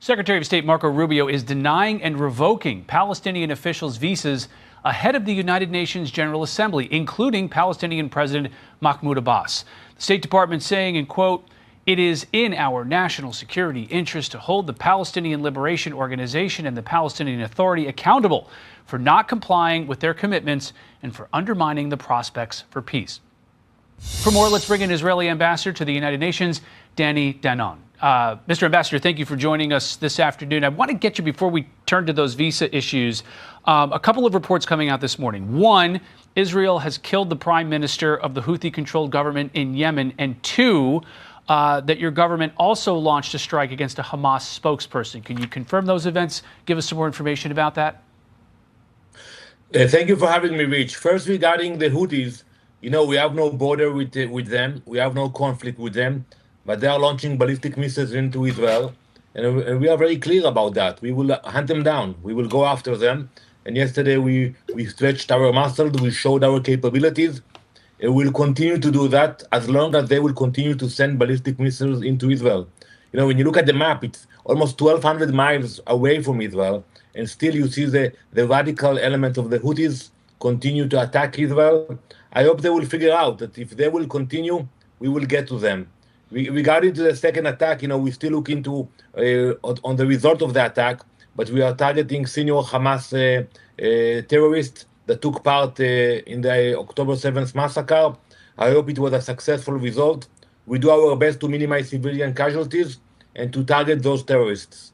Secretary of State Marco Rubio is denying and revoking Palestinian officials' visas ahead of the United Nations General Assembly, including Palestinian President Mahmoud Abbas. The State Department saying, in quote, "It is in our national security interest to hold the Palestinian Liberation Organization and the Palestinian Authority accountable for not complying with their commitments and for undermining the prospects for peace." For more, let's bring in Israeli Ambassador to the United Nations, Danny Danon. Mr. Ambassador, thank you for joining us this afternoon. I want to get you, before we turn to those visa issues, a couple of reports coming out this morning. One, Israel has killed the prime minister of the Houthi-controlled government in Yemen. And two, that your government also launched a strike against a Hamas spokesperson. Can you confirm those events? Give us some more information about that. Thank you for having me, Rich. First, regarding the Houthis, we have no border with them. We have no conflict with them. But they are launching ballistic missiles into Israel. And we are very clear about that. We will hunt them down. We will go after them. And yesterday we stretched our muscles. We showed our capabilities. And we'll continue to do that as long as they will continue to send ballistic missiles into Israel. When you look at the map, it's almost 1,200 miles away from Israel. And still you see the radical element of the Houthis continue to attack Israel. I hope they will figure out that if they will continue, we will get to them. Regarding to the second attack, we still look into on the result of the attack, but we are targeting senior Hamas terrorists that took part in the October 7th massacre. I hope it was a successful result. We do our best to minimize civilian casualties and to target those terrorists.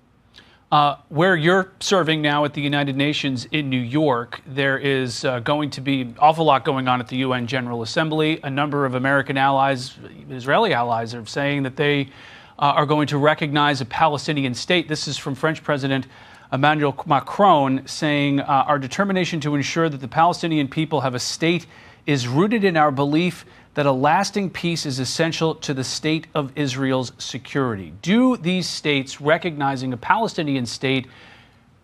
Where you're serving now at the United Nations in New York, there is going to be an awful lot going on at the UN General Assembly. A number of American allies, Israeli allies, are saying that they are going to recognize a Palestinian state. This is from French President Emmanuel Macron saying, "Our determination to ensure that the Palestinian people have a state is rooted in our belief that a lasting peace is essential to the state of Israel's security." Do these states recognizing a Palestinian state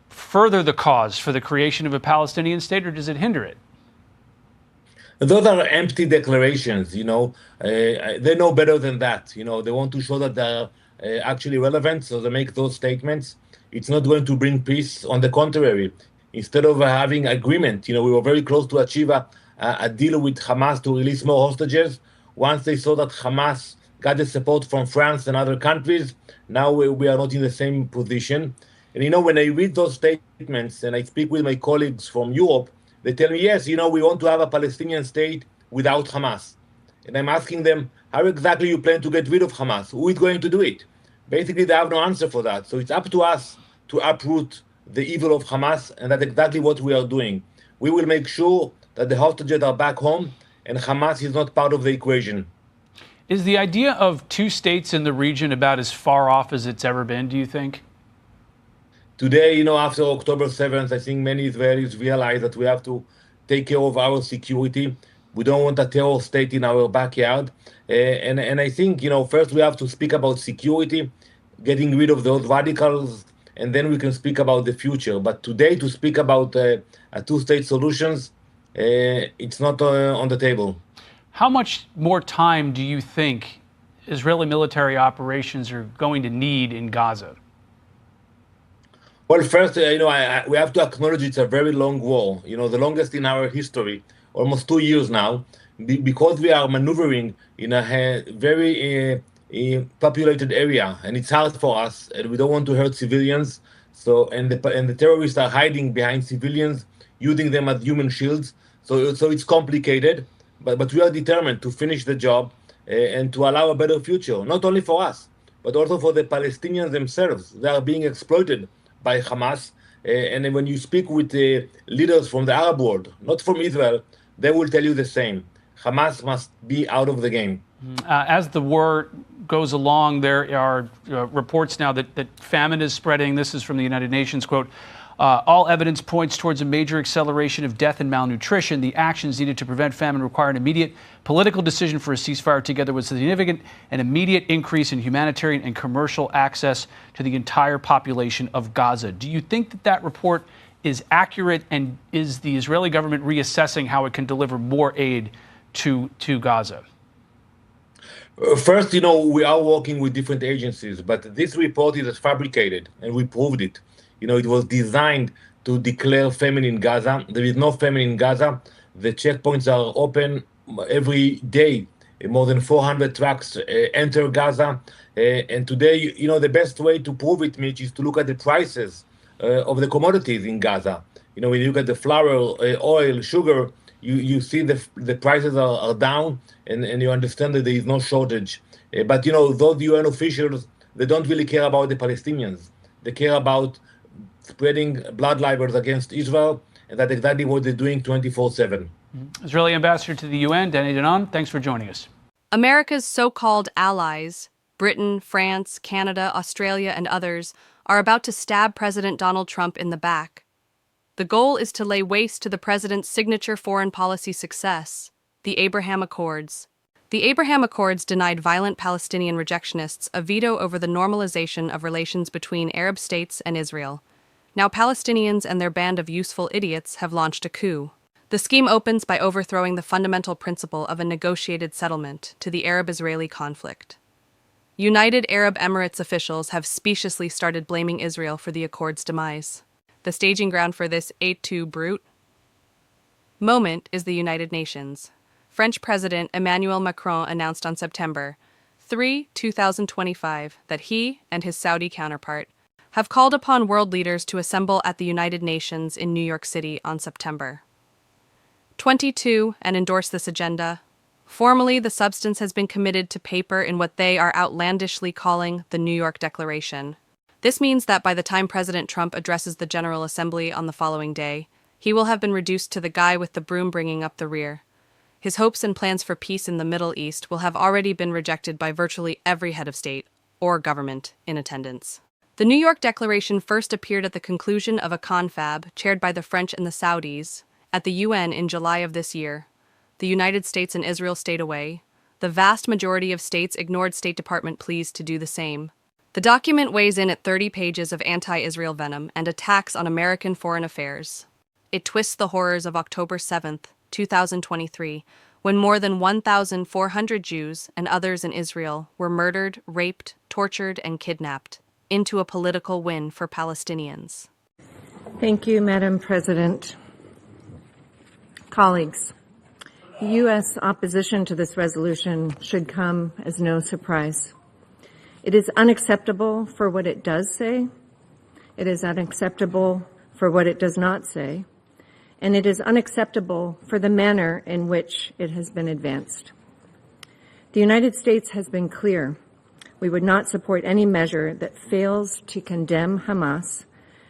further the cause for the creation of a Palestinian state, or does it hinder it? Those are empty declarations, they know better than that. They want to show that they're actually relevant, so they make those statements. It's not going to bring peace. On the contrary, instead of having agreement, we were very close to achieve a deal with Hamas to release more hostages. Once they saw that Hamas got the support from France and other countries, now we are not in the same position. And when I read those statements and I speak with my colleagues from Europe, they tell me, yes, we want to have a Palestinian state without Hamas. And I'm asking them, how exactly you plan to get rid of Hamas? Who is going to do it? Basically, they have no answer for that. So it's up to us to uproot the evil of Hamas, and that's exactly what we are doing. We will make sure that the hostages are back home and Hamas is not part of the equation. Is the idea of two states in the region about as far off as it's ever been, do you think? Today, after October 7th, I think many Israelis realize that we have to take care of our security. We don't want a terror state in our backyard. And I think, first we have to speak about security, getting rid of those radicals, and then we can speak about the future. But today, to speak about a two-state solutions, it's not on the table. How much more time do you think Israeli military operations are going to need in Gaza? Well, first, we have to acknowledge it's a very long war, the longest in our history, almost 2 years now, because we are maneuvering in a very populated area, and it's hard for us, and we don't want to hurt civilians. So, and the terrorists are hiding behind civilians, using them as human shields. So it's complicated, but we are determined to finish the job and to allow a better future, not only for us, but also for the Palestinians themselves. They are being exploited by Hamas. And when you speak with the leaders from the Arab world, not from Israel, they will tell you the same. Hamas must be out of the game. As the war goes along, there are reports now that famine is spreading. This is from the United Nations, quote, all evidence points towards a major acceleration of death and malnutrition. The actions needed to prevent famine require an immediate political decision for a ceasefire, together with significant and immediate increase in humanitarian and commercial access to the entire population of Gaza. Do you think that report is accurate, and is the Israeli government reassessing how it can deliver more aid to Gaza? First, we are working with different agencies, but this report is fabricated, and we proved it. It was designed to declare famine in Gaza. There is no famine in Gaza. The checkpoints are open every day. More than 400 trucks enter Gaza. And today, the best way to prove it, Mitch, is to look at the prices of the commodities in Gaza. When you look at the flour, oil, sugar, you see the prices are down, and you understand that there is no shortage. But those UN officials, they don't really care about the Palestinians. They care about spreading blood libels against Israel, and that's exactly what they're doing 24/7. Israeli ambassador to the UN, Danny Danon, thanks for joining us. America's so-called allies, Britain, France, Canada, Australia, and others, are about to stab President Donald Trump in the back. The goal is to lay waste to the president's signature foreign policy success, the Abraham Accords. The Abraham Accords denied violent Palestinian rejectionists a veto over the normalization of relations between Arab states and Israel. Now Palestinians and their band of useful idiots have launched a coup. The scheme opens by overthrowing the fundamental principle of a negotiated settlement to the Arab-Israeli conflict. United Arab Emirates officials have speciously started blaming Israel for the Accord's demise. The staging ground for this et tu, brute moment is the United Nations. French President Emmanuel Macron announced on September 3, 2025, that he and his Saudi counterpart have called upon world leaders to assemble at the United Nations in New York City on September 22 and endorse this agenda. Formally, the substance has been committed to paper in what they are outlandishly calling the New York Declaration. This means that by the time President Trump addresses the General Assembly on the following day, he will have been reduced to the guy with the broom bringing up the rear. His hopes and plans for peace in the Middle East will have already been rejected by virtually every head of state or government in attendance. The New York Declaration first appeared at the conclusion of a confab chaired by the French and the Saudis at the UN in July of this year. The United States and Israel stayed away. The vast majority of states ignored State Department pleas to do the same. The document weighs in at 30 pages of anti-Israel venom and attacks on American foreign affairs. It twists the horrors of October 7th, 2023, when more than 1,400 Jews and others in Israel were murdered, raped, tortured, and kidnapped, into a political win for Palestinians. Thank you, Madam President. Colleagues, the U.S. opposition to this resolution should come as no surprise. It is unacceptable for what it does say. It is unacceptable for what it does not say. And it is unacceptable for the manner in which it has been advanced. The United States has been clear. We would not support any measure that fails to condemn Hamas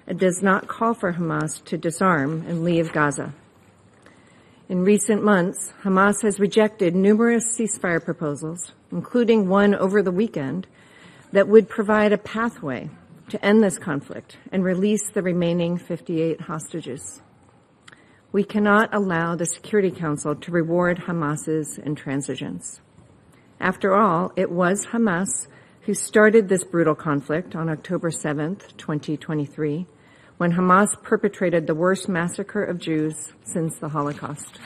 and does not call for Hamas to disarm and leave Gaza. In recent months, Hamas has rejected numerous ceasefire proposals, including one over the weekend, that would provide a pathway to end this conflict and release the remaining 58 hostages. We cannot allow the Security Council to reward Hamas's intransigence. After all, it was Hamas who started this brutal conflict on October 7th, 2023, when Hamas perpetrated the worst massacre of Jews since the Holocaust.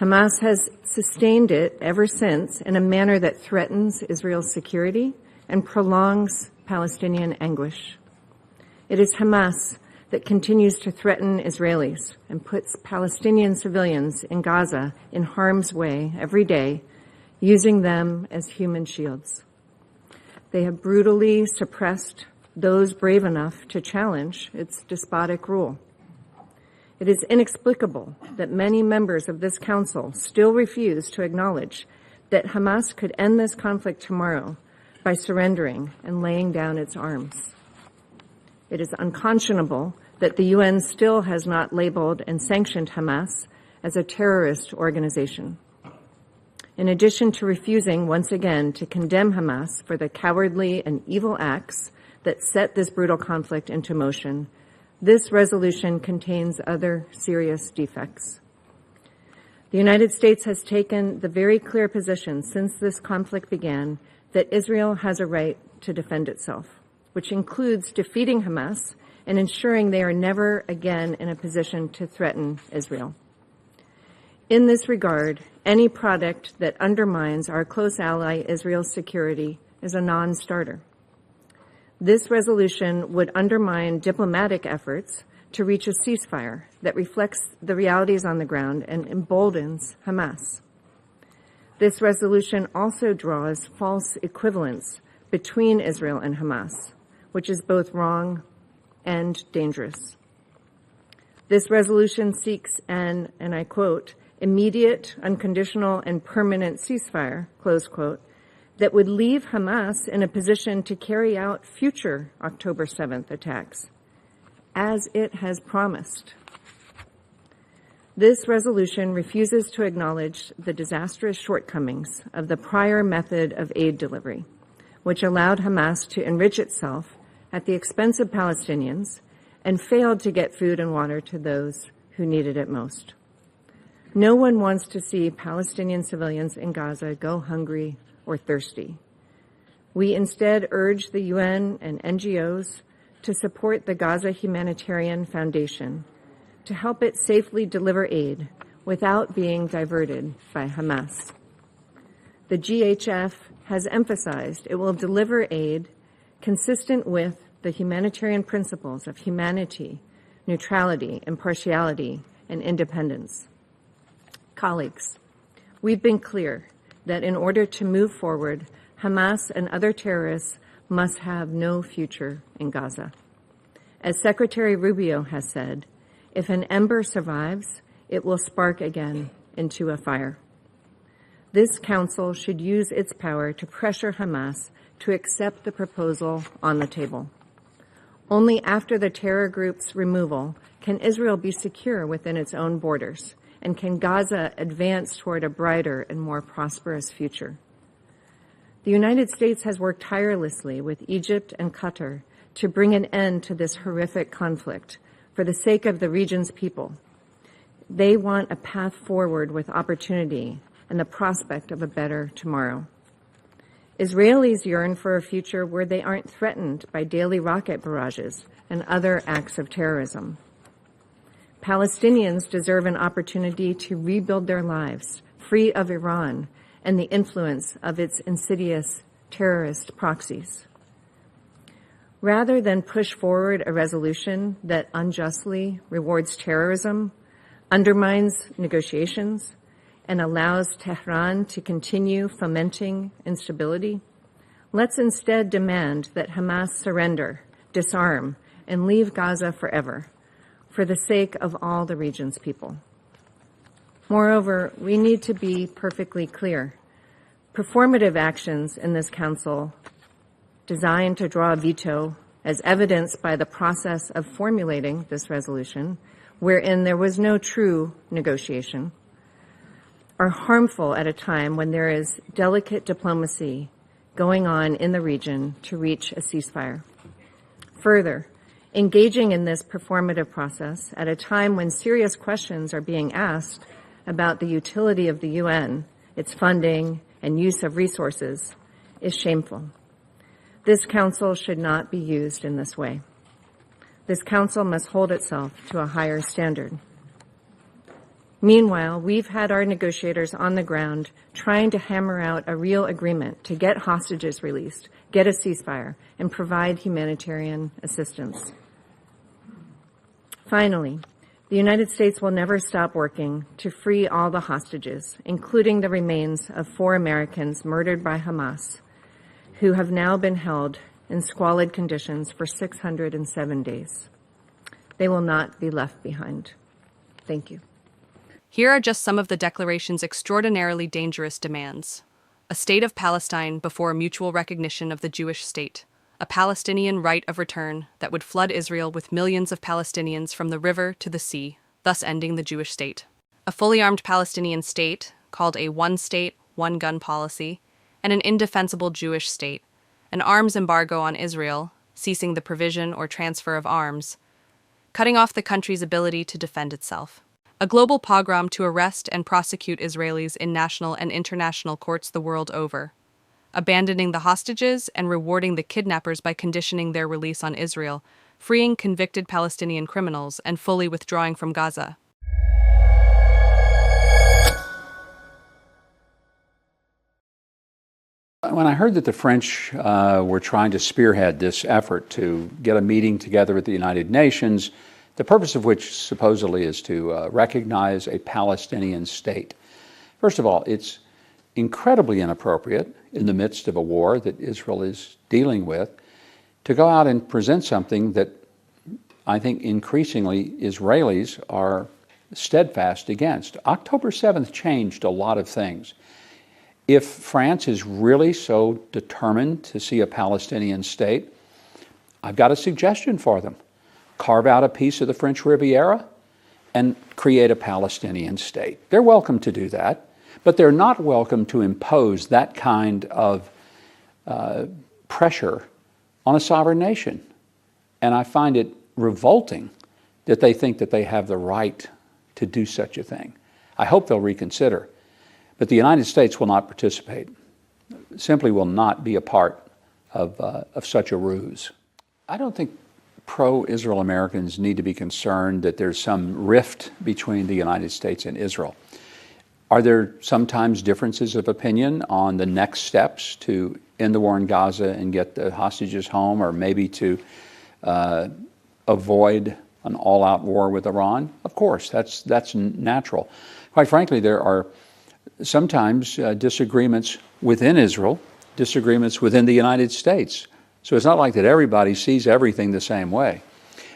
Hamas has sustained it ever since in a manner that threatens Israel's security and prolongs Palestinian anguish. It is Hamas that continues to threaten Israelis and puts Palestinian civilians in Gaza in harm's way every day, using them as human shields. They have brutally suppressed those brave enough to challenge its despotic rule. It is inexplicable that many members of this council still refuse to acknowledge that Hamas could end this conflict tomorrow by surrendering and laying down its arms. It is unconscionable that the UN still has not labeled and sanctioned Hamas as a terrorist organization. In addition to refusing once again to condemn Hamas for the cowardly and evil acts that set this brutal conflict into motion, this resolution contains other serious defects. The United States has taken the very clear position since this conflict began that Israel has a right to defend itself, which includes defeating Hamas and ensuring they are never again in a position to threaten Israel. In this regard, any product that undermines our close ally Israel's security is a non-starter. This resolution would undermine diplomatic efforts to reach a ceasefire that reflects the realities on the ground and emboldens Hamas. This resolution also draws false equivalence between Israel and Hamas, which is both wrong and dangerous. This resolution seeks an, and I quote, immediate, unconditional, and permanent ceasefire, close quote, that would leave Hamas in a position to carry out future October 7th attacks, as it has promised. This resolution refuses to acknowledge the disastrous shortcomings of the prior method of aid delivery, which allowed Hamas to enrich itself at the expense of Palestinians and failed to get food and water to those who needed it most. No one wants to see Palestinian civilians in Gaza go hungry or thirsty. We instead urge the UN and NGOs to support the Gaza Humanitarian Foundation to help it safely deliver aid without being diverted by Hamas. The GHF has emphasized it will deliver aid consistent with the humanitarian principles of humanity, neutrality, impartiality, and independence. Colleagues, we've been clear that in order to move forward, Hamas and other terrorists must have no future in Gaza. As Secretary Rubio has said, if an ember survives, it will spark again into a fire. This council should use its power to pressure Hamas to accept the proposal on the table. Only after the terror group's removal can Israel be secure within its own borders, and can Gaza advance toward a brighter and more prosperous future. The United States has worked tirelessly with Egypt and Qatar to bring an end to this horrific conflict for the sake of the region's people. They want a path forward with opportunity and the prospect of a better tomorrow. Israelis yearn for a future where they aren't threatened by daily rocket barrages and other acts of terrorism. Palestinians deserve an opportunity to rebuild their lives, free of Iran and the influence of its insidious terrorist proxies. Rather than push forward a resolution that unjustly rewards terrorism, undermines negotiations, and allows Tehran to continue fomenting instability, let's instead demand that Hamas surrender, disarm, and leave Gaza forever, for the sake of all the region's people. Moreover, we need to be perfectly clear. Performative actions in this council designed to draw a veto, as evidenced by the process of formulating this resolution, wherein there was no true negotiation, are harmful at a time when there is delicate diplomacy going on in the region to reach a ceasefire. Further, engaging in this performative process at a time when serious questions are being asked about the utility of the UN, its funding, and use of resources is shameful. This council should not be used in this way. This council must hold itself to a higher standard. Meanwhile, we've had our negotiators on the ground trying to hammer out a real agreement to get hostages released, get a ceasefire, and provide humanitarian assistance. Finally, the United States will never stop working to free all the hostages, including the remains of 4 Americans murdered by Hamas, who have now been held in squalid conditions for 607 days. They will not be left behind. Thank you. Here are just some of the declaration's extraordinarily dangerous demands. A state of Palestine before mutual recognition of the Jewish state. A Palestinian right of return that would flood Israel with millions of Palestinians from the river to the sea, thus ending the Jewish state. A fully armed Palestinian state, called a one-state, one-gun policy, and an indefensible Jewish state. An arms embargo on Israel, ceasing the provision or transfer of arms, cutting off the country's ability to defend itself. A global pogrom to arrest and prosecute Israelis in national and international courts the world over. Abandoning the hostages and rewarding the kidnappers by conditioning their release on Israel, freeing convicted Palestinian criminals, and fully withdrawing from Gaza. When I heard that the French were trying to spearhead this effort to get a meeting together at the United Nations, the purpose of which supposedly is to recognize a Palestinian state. First of all, it's incredibly inappropriate in the midst of a war that Israel is dealing with to go out and present something that I think increasingly Israelis are steadfast against. October 7th changed a lot of things. If France is really so determined to see a Palestinian state, I've got a suggestion for them. Carve out a piece of the French Riviera and create a Palestinian state. They're welcome to do that, but they're not welcome to impose that kind of pressure on a sovereign nation. And I find it revolting that they think that they have the right to do such a thing. I hope they'll reconsider. But the United States will not participate, simply will not be a part of such a ruse. I don't think pro-Israel Americans need to be concerned that there's some rift between the United States and Israel. Are there sometimes differences of opinion on the next steps to end the war in Gaza and get the hostages home, or maybe to avoid an all-out war with Iran? Of course, that's natural. Quite frankly, there are sometimes disagreements within Israel, disagreements within the United States. So it's not like that everybody sees everything the same way.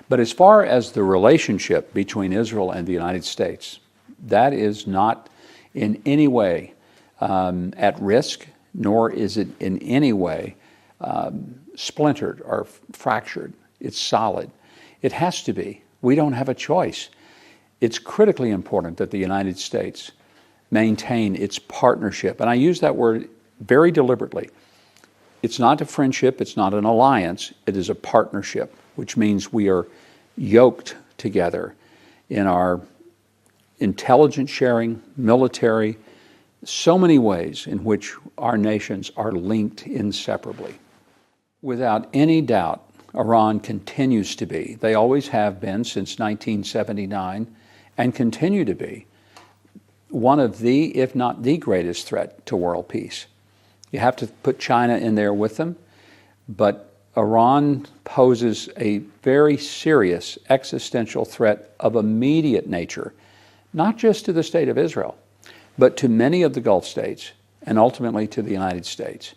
But as far as the relationship between Israel and the United States, that is not in any way at risk, nor is it in any way splintered or fractured. It's solid. It has to be. We don't have a choice. It's critically important that the United States maintain its partnership. And I use that word very deliberately. It's not a friendship, it's not an alliance, it is a partnership, which means we are yoked together in our intelligence sharing, military, so many ways in which our nations are linked inseparably. Without any doubt, Iran continues to be, they always have been since 1979, and continue to be, one of the, if not the greatest threat to world peace. You have to put China in there with them, but Iran poses a very serious existential threat of immediate nature, not just to the state of Israel, but to many of the Gulf states and ultimately to the United States.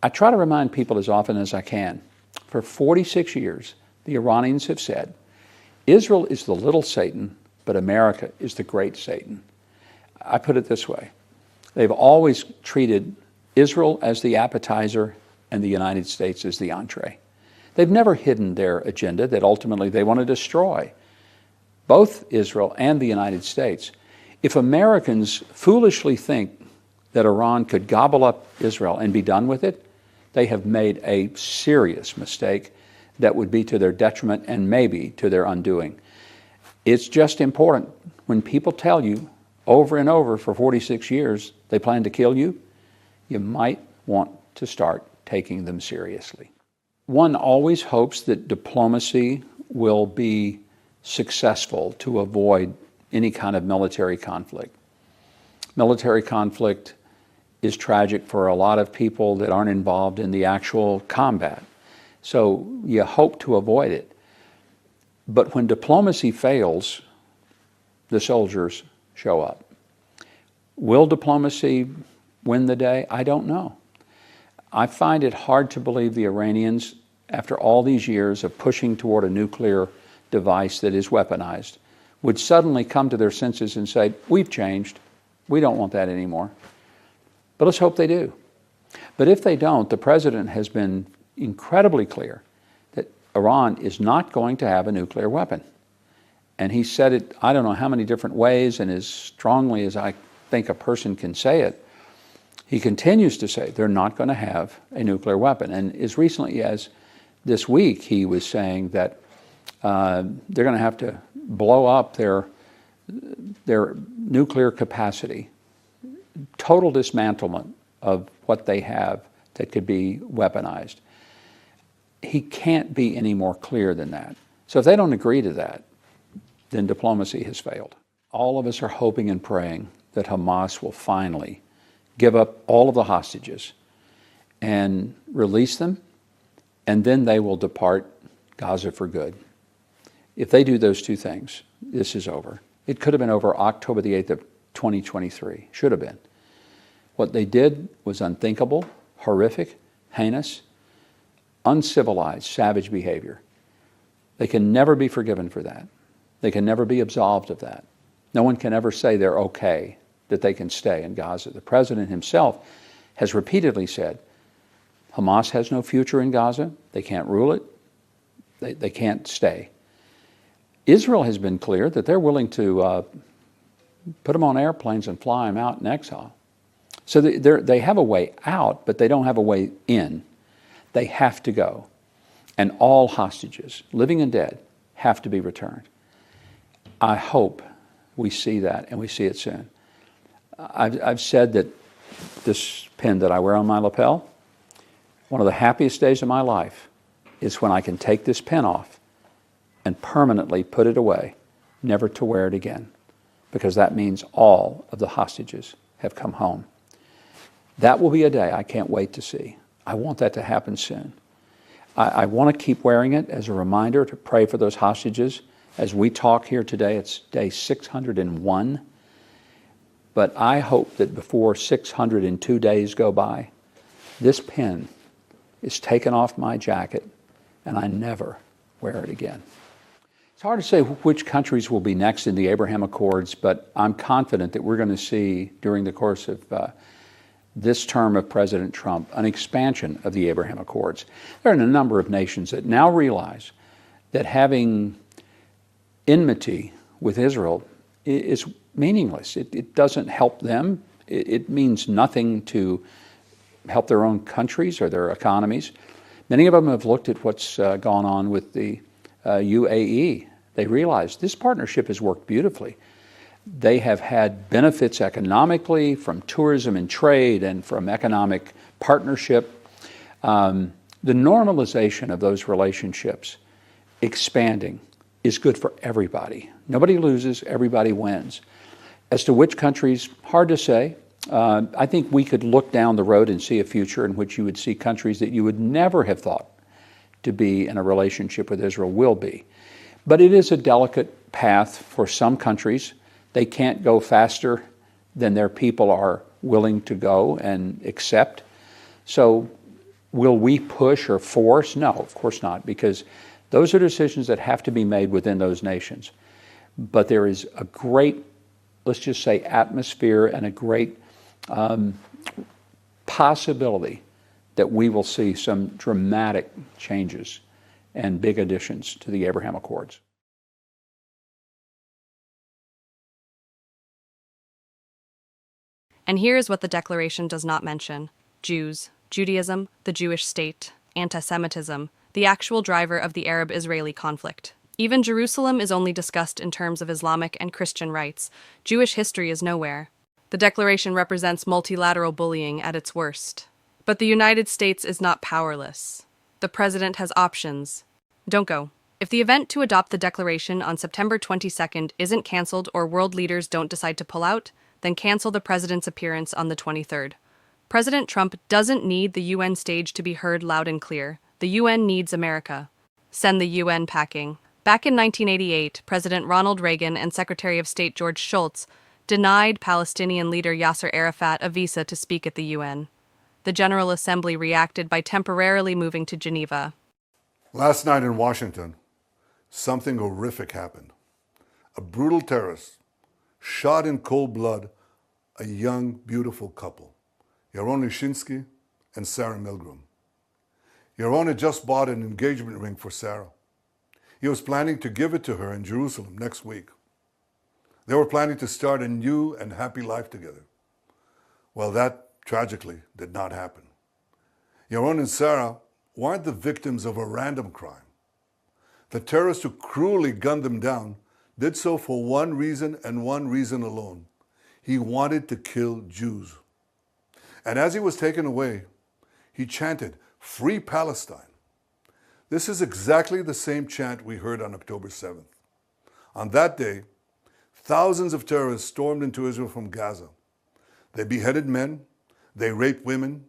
I try to remind people as often as I can. For 46 years, the Iranians have said, Israel is the little Satan, but America is the great Satan. I put it this way. They've always treated Israel as the appetizer and the United States as the entree. They've never hidden their agenda that ultimately they want to destroy both Israel and the United States. If Americans foolishly think that Iran could gobble up Israel and be done with it, they have made a serious mistake that would be to their detriment and maybe to their undoing. It's just important when people tell you over and over for 46 years they plan to kill you, you might want to start taking them seriously. One always hopes that diplomacy will be successful to avoid any kind of military conflict. Military conflict is tragic for a lot of people that aren't involved in the actual combat. So you hope to avoid it. But when diplomacy fails, the soldiers show up. Will diplomacy win the day? I don't know. I find it hard to believe the Iranians, after all these years of pushing toward a nuclear device that is weaponized, would suddenly come to their senses and say, we've changed. We don't want that anymore. But let's hope they do. But if they don't, the president has been incredibly clear that Iran is not going to have a nuclear weapon. And he said it, I don't know how many different ways, and as strongly as I think a person can say it. He continues to say they're not going to have a nuclear weapon. And as recently as this week, he was saying that they're going to have to blow up their nuclear capacity, total dismantlement of what they have that could be weaponized. He can't be any more clear than that. So if they don't agree to that, then diplomacy has failed. All of us are hoping and praying that Hamas will finally give up all of the hostages and release them, and then they will depart Gaza for good. If they do those two things, this is over. It could have been over October the 8th of 2023. Should have been. What they did was unthinkable, horrific, heinous, uncivilized, savage behavior. They can never be forgiven for that. They can never be absolved of that. No one can ever say they're okay, that they can stay in Gaza. The president himself has repeatedly said, Hamas has no future in Gaza. They can't rule it. They can't stay. Israel has been clear that they're willing to put them on airplanes and fly them out in exile. So they have a way out, but they don't have a way in. They have to go. And all hostages, living and dead, have to be returned. I hope we see that, and we see it soon. I've said that this pin that I wear on my lapel, one of the happiest days of my life is when I can take this pin off and permanently put it away, never to wear it again, because that means all of the hostages have come home. That will be a day I can't wait to see. I want that to happen soon. I want to keep wearing it as a reminder to pray for those hostages. As we talk here today, it's day 601. But I hope that before 602 days go by, this pin is taken off my jacket and I never wear it again. It's hard to say which countries will be next in the Abraham Accords, but I'm confident that we're going to see during the course of this term of President Trump an expansion of the Abraham Accords. There are a number of nations that now realize that having enmity with Israel is meaningless. It doesn't help them. It means nothing to help their own countries or their economies. Many of them have looked at what's gone on with the UAE. They realize this partnership has worked beautifully. They have had benefits economically from tourism and trade and from economic partnership. The normalization of those relationships, expanding, is good for everybody. Nobody loses, everybody wins. As to which countries, hard to say. I think we could look down the road and see a future in which you would see countries that you would never have thought to be in a relationship with Israel will be. But it is a delicate path for some countries. They can't go faster than their people are willing to go and accept. So will we push or force? No, of course not, because those are decisions that have to be made within those nations. But there is a great, let's just say, atmosphere and a great possibility that we will see some dramatic changes and big additions to the Abraham Accords. And here's what the declaration does not mention: Jews, Judaism, the Jewish state, anti-Semitism, the actual driver of the Arab-Israeli conflict. Even Jerusalem is only discussed in terms of Islamic and Christian rights. Jewish history is nowhere. The declaration represents multilateral bullying at its worst. But the United States is not powerless. The president has options. Don't go. If the event to adopt the declaration on September 22nd isn't canceled or world leaders don't decide to pull out, then cancel the president's appearance on the 23rd. President Trump doesn't need the UN stage to be heard loud and clear. The UN needs America. Send the UN packing. Back in 1988, President Ronald Reagan and Secretary of State George Shultz denied Palestinian leader Yasser Arafat a visa to speak at the UN. The General Assembly reacted by temporarily moving to Geneva. Last night in Washington, something horrific happened. A brutal terrorist shot in cold blood a young, beautiful couple, Yaron Lishinsky and Sarah Milgram. Yaron had just bought an engagement ring for Sarah. He was planning to give it to her in Jerusalem next week. They were planning to start a new and happy life together. Well, that tragically did not happen. Yaron and Sarah weren't the victims of a random crime. The terrorist who cruelly gunned them down did so for one reason and one reason alone. He wanted to kill Jews. And as he was taken away, he chanted, "Free Palestine." This is exactly the same chant we heard on October 7th. On that day, thousands of terrorists stormed into Israel from Gaza. They beheaded men, they raped women,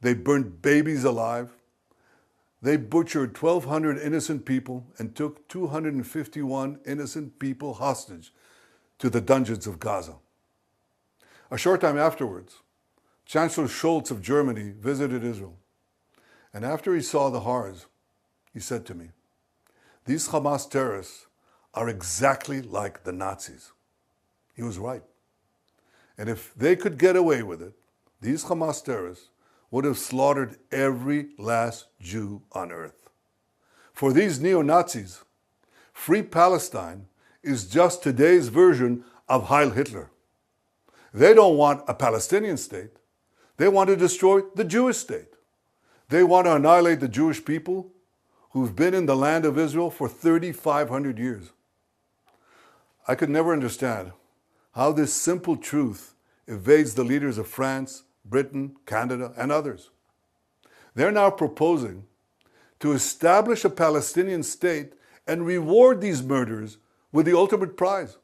They burnt babies alive. They butchered 1,200 innocent people and took 251 innocent people hostage to the dungeons of Gaza. A short time afterwards, Chancellor Scholz of Germany visited Israel. And after he saw the horrors, he said to me, "These Hamas terrorists are exactly like the Nazis." He was right. And if they could get away with it, these Hamas terrorists would have slaughtered every last Jew on earth. For these neo-Nazis, Free Palestine is just today's version of Heil Hitler. They don't want a Palestinian state. They want to destroy the Jewish state. They want to annihilate the Jewish people who've been in the land of Israel for 3,500 years. I could never understand how this simple truth evades the leaders of France, Britain, Canada, and others. They're now proposing to establish a Palestinian state and reward these murderers with the ultimate prize.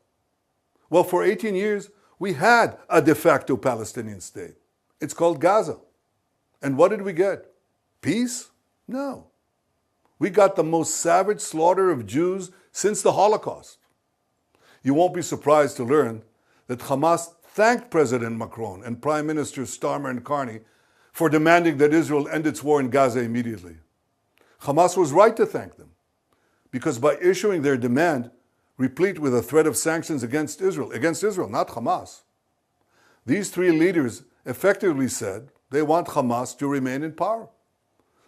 Well, for 18 years, we had a de facto Palestinian state. It's called Gaza. And what did we get? Peace? No. We got the most savage slaughter of Jews since the Holocaust. You won't be surprised to learn that Hamas thanked President Macron and Prime Minister Starmer and Carney for demanding that Israel end its war in Gaza immediately. Hamas was right to thank them, because by issuing their demand, replete with a threat of sanctions against Israel, not Hamas, these three leaders effectively said they want Hamas to remain in power.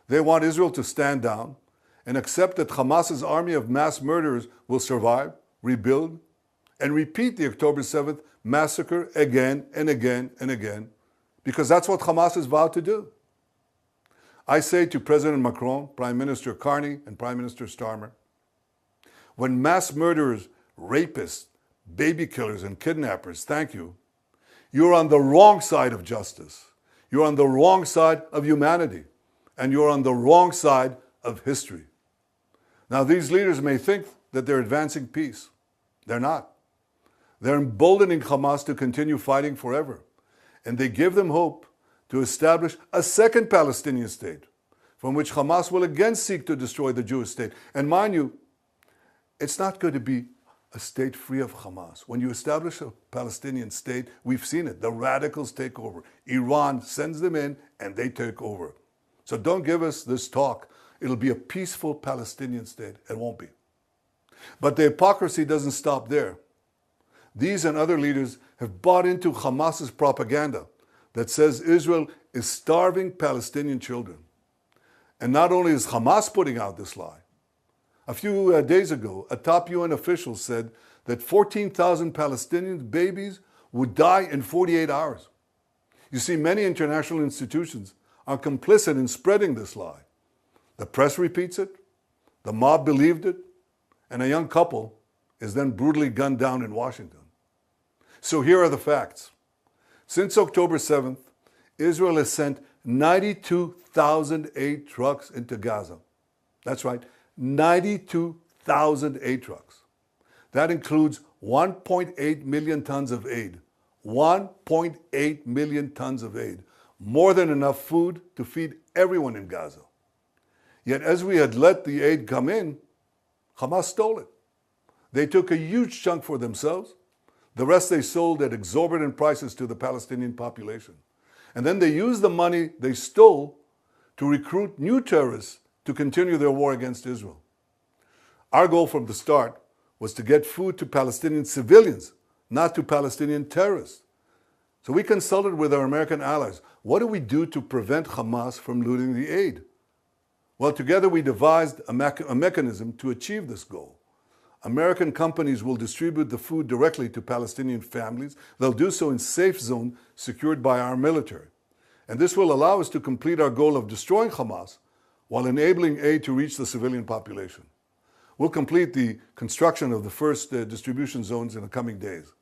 They want Israel to stand down and accept that Hamas's army of mass murderers will survive, rebuild, and repeat the October 7th massacre again and again and again, because that's what Hamas has vowed to do. I say to President Macron, Prime Minister Carney, and Prime Minister Starmer, when mass murderers, rapists, baby killers, and kidnappers thank you, you're on the wrong side of justice. You're on the wrong side of humanity. And you're on the wrong side of history. Now, these leaders may think that they're advancing peace. They're not. They're emboldening Hamas to continue fighting forever. And they give them hope to establish a second Palestinian state, from which Hamas will again seek to destroy the Jewish state. And mind you, it's not going to be a state free of Hamas. When you establish a Palestinian state, we've seen it. The radicals take over. Iran sends them in and they take over. So don't give us this talk. It'll be a peaceful Palestinian state. It won't be. But the hypocrisy doesn't stop there. These and other leaders have bought into Hamas's propaganda that says Israel is starving Palestinian children. And not only is Hamas putting out this lie, a few days ago, a top UN official said that 14,000 Palestinian babies would die in 48 hours. You see, many international institutions are complicit in spreading this lie. The press repeats it, the mob believed it, and a young couple is then brutally gunned down in Washington. So here are the facts. Since October 7th, Israel has sent 92,000 aid trucks into Gaza. That's right, 92,000 aid trucks. That includes 1.8 million tons of aid. 1.8 million tons of aid. More than enough food to feed everyone in Gaza. Yet as we had let the aid come in, Hamas stole it. They took a huge chunk for themselves. The rest they sold at exorbitant prices to the Palestinian population. And then they used the money they stole to recruit new terrorists to continue their war against Israel. Our goal from the start was to get food to Palestinian civilians, not to Palestinian terrorists. So we consulted with our American allies. What do we do to prevent Hamas from looting the aid? Well, together we devised a mechanism to achieve this goal. American companies will distribute the food directly to Palestinian families. They'll do so in safe zones secured by our military. And this will allow us to complete our goal of destroying Hamas while enabling aid to reach the civilian population. We'll complete the construction of the first distribution zones in the coming days.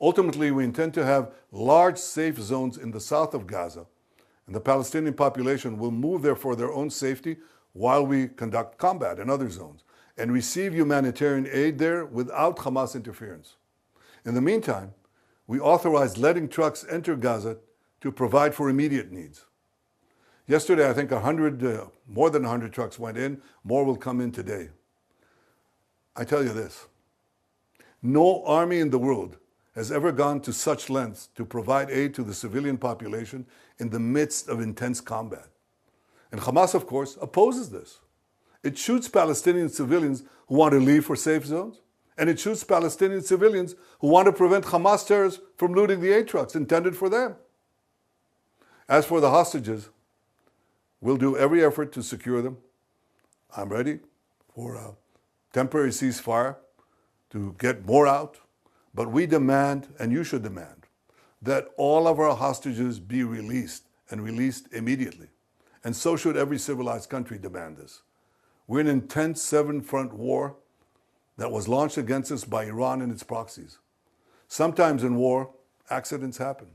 Ultimately, we intend to have large safe zones in the south of Gaza, and the Palestinian population will move there for their own safety while we conduct combat in other zones and receive humanitarian aid there without Hamas interference. In the meantime, we authorized letting trucks enter Gaza to provide for immediate needs. Yesterday, I think more than 100 trucks went in. More will come in today. I tell you this, no army in the world has ever gone to such lengths to provide aid to the civilian population in the midst of intense combat. And Hamas, of course, opposes this. It shoots Palestinian civilians who want to leave for safe zones, and it shoots Palestinian civilians who want to prevent Hamas terrorists from looting the aid trucks intended for them. As for the hostages, we'll do every effort to secure them. I'm ready for a temporary ceasefire to get more out, but we demand, and you should demand, that all of our hostages be released, and released immediately. And so should every civilized country demand this. We're in an intense seven-front war that was launched against us by Iran and its proxies. Sometimes in war, accidents happen.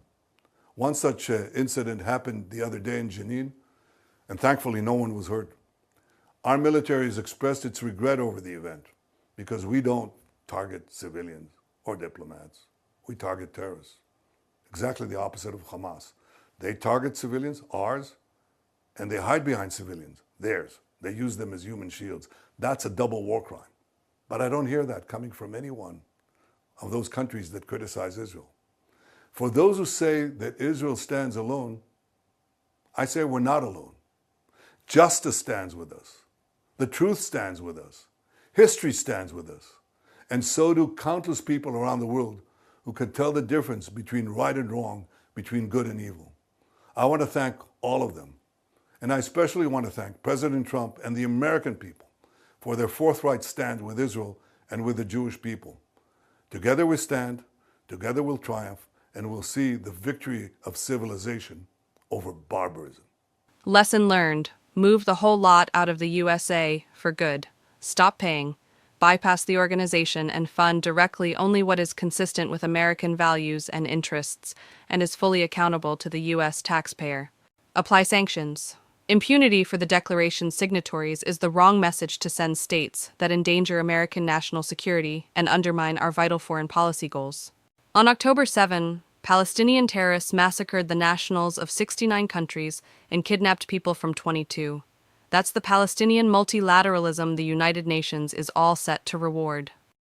One such incident happened the other day in Jenin, and thankfully no one was hurt. Our military has expressed its regret over the event because we don't target civilians or diplomats. We target terrorists. Exactly the opposite of Hamas. They target civilians, ours, and they hide behind civilians, theirs. They use them as human shields. That's a double war crime. But I don't hear that coming from any one of those countries that criticize Israel. For those who say that Israel stands alone, I say we're not alone. Justice stands with us. The truth stands with us. History stands with us. And so do countless people around the world who can tell the difference between right and wrong, between good and evil. I want to thank all of them. And I especially want to thank President Trump and the American people for their forthright stand with Israel and with the Jewish people. Together we stand, together we'll triumph, and we'll see the victory of civilization over barbarism. Lesson learned. Move the whole lot out of the USA for good. Stop paying. Bypass the organization and fund directly only what is consistent with American values and interests and is fully accountable to the U.S. taxpayer. Apply sanctions. Impunity for the Declaration's signatories is the wrong message to send states that endanger American national security and undermine our vital foreign policy goals. On October 7, Palestinian terrorists massacred the nationals of 69 countries and kidnapped people from 22. That's the Palestinian multilateralism the United Nations is all set to reward.